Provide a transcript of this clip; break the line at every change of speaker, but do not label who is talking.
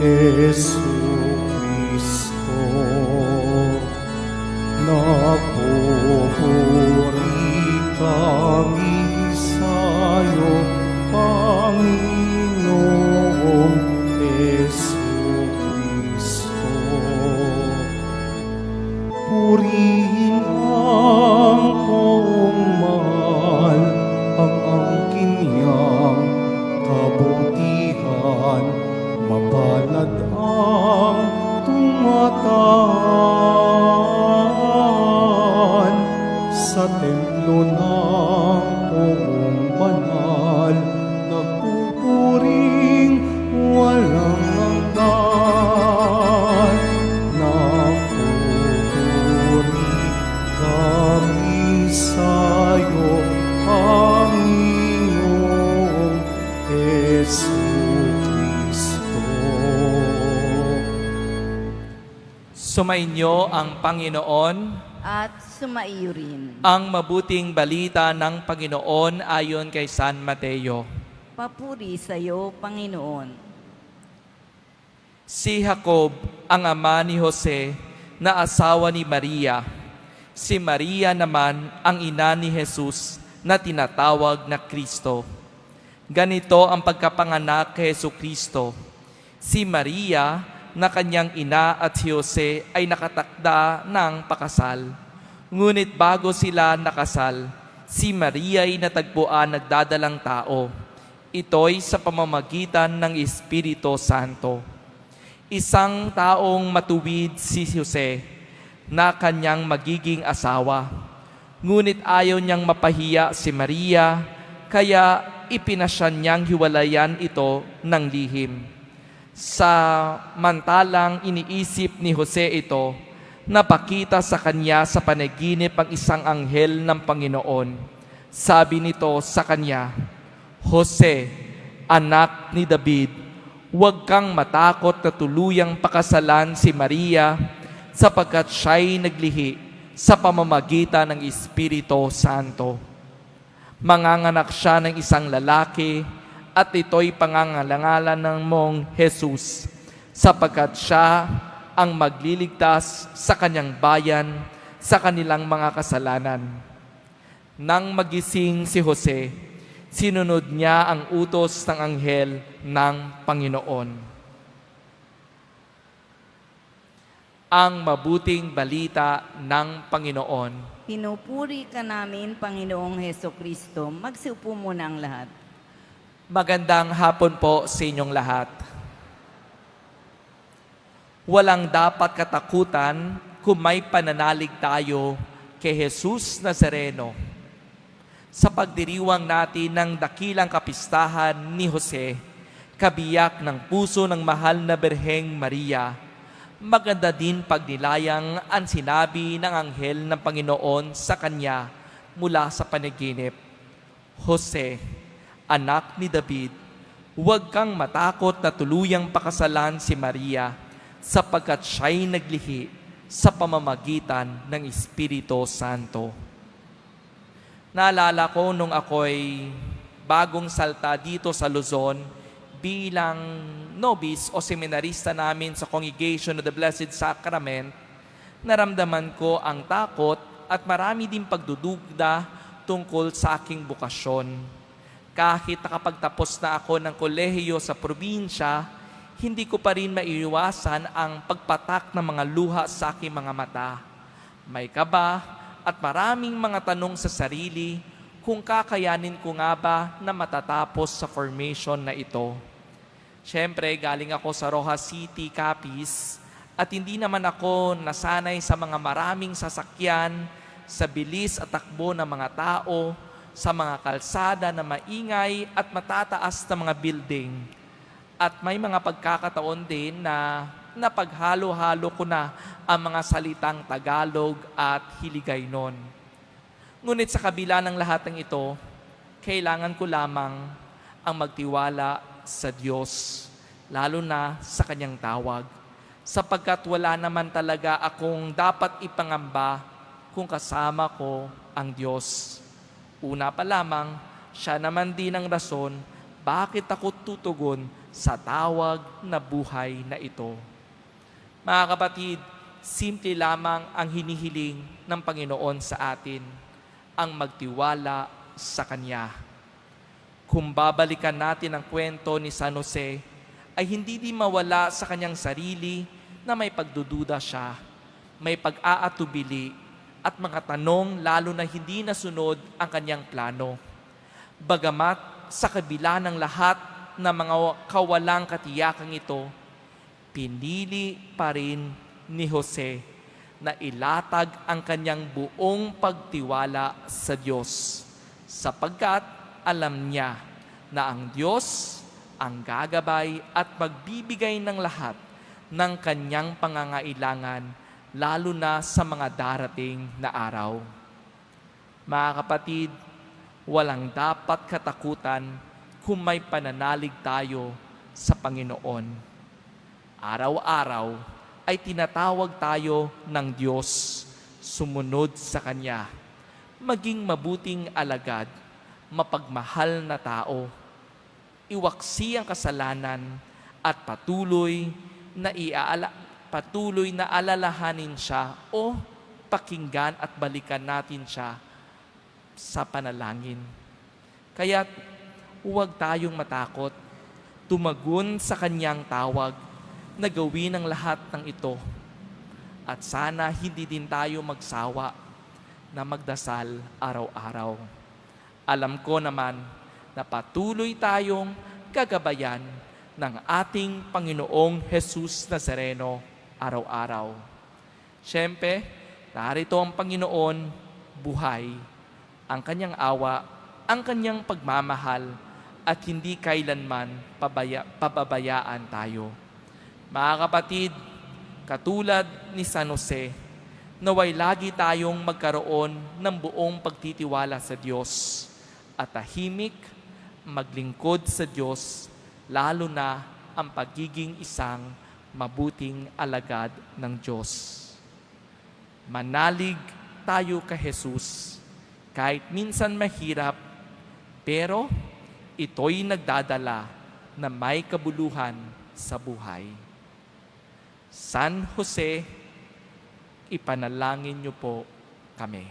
Jesucristo, nagpupuri kami sa'yo, Panginoong Jesucristo. Purihin ang poong mahal, ang angkin niyang kabutihan, mapalad ang tumataan sa templo ng poong banal, nagpupuring walang hanggan. Nagpupuri kami sa'yo, Panginoong Jesucristo.
Sumainyo ang Panginoon.
At sumaiyo rin.
Ang mabuting balita ng Panginoon ayon kay San Mateo.
Papuri sa iyo, Panginoon.
Si Jacob ang ama ni Jose na asawa ni Maria. Si Maria naman ang ina ni Jesus na tinatawag na Kristo. Ganito ang pagkapanganak kay Jesucristo. Si Maria na kanyang ina at si Jose ay nakatakda ng pakasal. Ngunit bago sila nakasal, si Maria ay natagpuan nagdadalang tao. Ito'y sa pamamagitan ng Espiritu Santo. Isang taong matuwid si Jose na kanyang magiging asawa. Ngunit ayaw niyang mapahiya si Maria, kaya ipinasya niyang hiwalayan ito ng lihim. Samantalang iniisip ni Jose ito, napakita sa kanya sa panaginip ang isang anghel ng Panginoon. Sabi nito sa kanya, Jose, anak ni David, huwag kang matakot na tuluyang pakasalan si Maria sapagkat siya'y naglihi sa pamamagitan ng Espiritu Santo. Manganganak siya ng isang lalaki at ito'y pangangalangalan ng mong Jesus sapagkat siya ang magliligtas sa kanyang bayan sa kanilang mga kasalanan. Nang magising si Jose, sinunod niya ang utos ng anghel ng Panginoon. Ang mabuting balita ng Panginoon.
Pinupuri ka namin, Panginoong Hesukristo. Magsiupo muna ang lahat.
Magandang hapon po sa inyong lahat. Walang dapat katakutan kung may pananalig tayo kay Jesus Nazareno. Sa pagdiriwang natin ng dakilang kapistahan ni Jose, kabiyak ng puso ng mahal na Birheng Maria, maganda din pagnilayang ang sinabi ng anghel ng Panginoon sa kanya mula sa panaginip. Jose, anak ni David, huwag kang matakot na tuluyang pakasalan si Maria sapagkat siya'y naglihi sa pamamagitan ng Espiritu Santo. Naalala ko nung ako'y bagong salta dito sa Luzon bilang novice o seminarista namin sa Congregation of the Blessed Sacrament, naramdaman ko ang takot at marami din pagdudugda tungkol sa aking bukasyon. Kahit nakapagtapos na ako ng kolehiyo sa probinsya, hindi ko pa rin maiiwasan ang pagpatak ng mga luha sa aking mga mata. May kaba at maraming mga tanong sa sarili kung kakayanin ko nga ba na matatapos sa formation na ito. Siyempre, galing ako sa Rojas City, Capiz, at hindi naman ako nasanay sa mga maraming sasakyan, sa bilis at takbo ng mga tao, sa mga kalsada na maingay at matataas na mga building. At may mga pagkakataon din na napaghalo-halo ko na ang mga salitang Tagalog at Hiligaynon. Ngunit sa kabila ng lahat ng ito, kailangan ko lamang ang magtiwala sa Diyos, lalo na sa Kanyang tawag, sapagkat wala naman talaga akong dapat ipangamba kung kasama ko ang Diyos. Una pa lamang, siya naman din ang rason bakit ako tutugon sa tawag na buhay na ito. Mga kapatid, simple lamang ang hinihiling ng Panginoon sa atin, ang magtiwala sa Kanya. Kung babalikan natin ang kwento ni San Jose, ay hindi din mawala sa kanyang sarili na may pagdududa siya, may pag-aatubili, at mga tanong lalo na hindi nasunod ang kanyang plano. Bagamat sa kabila ng lahat ng mga kawalang katiyakang ito, pinili pa rin ni Jose na ilatag ang kanyang buong pagtiwala sa Diyos, sapagkat alam niya na ang Diyos ang gagabay at magbibigay ng lahat ng kanyang pangangailangan, lalo na sa mga darating na araw. Mga kapatid, walang dapat katakutan kung may pananalig tayo sa Panginoon. Araw-araw ay tinatawag tayo ng Diyos sumunod sa Kanya, maging mabuting alagad, mapagmahal na tao, iwaksi ang kasalanan at patuloy na alalahanin siya o pakinggan at balikan natin siya sa panalangin. Kaya huwag tayong matakot, tumagon sa Kanyang tawag na gawin ang lahat ng ito. At sana hindi din tayo magsawa na magdasal araw-araw. Alam ko naman na patuloy tayong gagabayan ng ating Panginoong Jesus Nazareno araw-araw. Siyempre, narito ang Panginoon, buhay, ang Kanyang awa, ang Kanyang pagmamahal, at hindi kailanman pababayaan tayo. Mga kapatid, katulad ni San Jose, naway lagi tayong magkaroon ng buong pagtitiwala sa Diyos at tahimik maglingkod sa Diyos, lalo na ang pagiging isang mabuting alagad ng Diyos. Manalig tayo kay Jesus, kahit minsan mahirap, pero ito'y nagdadala na may kabuluhan sa buhay. San Jose, ipanalangin niyo po kami.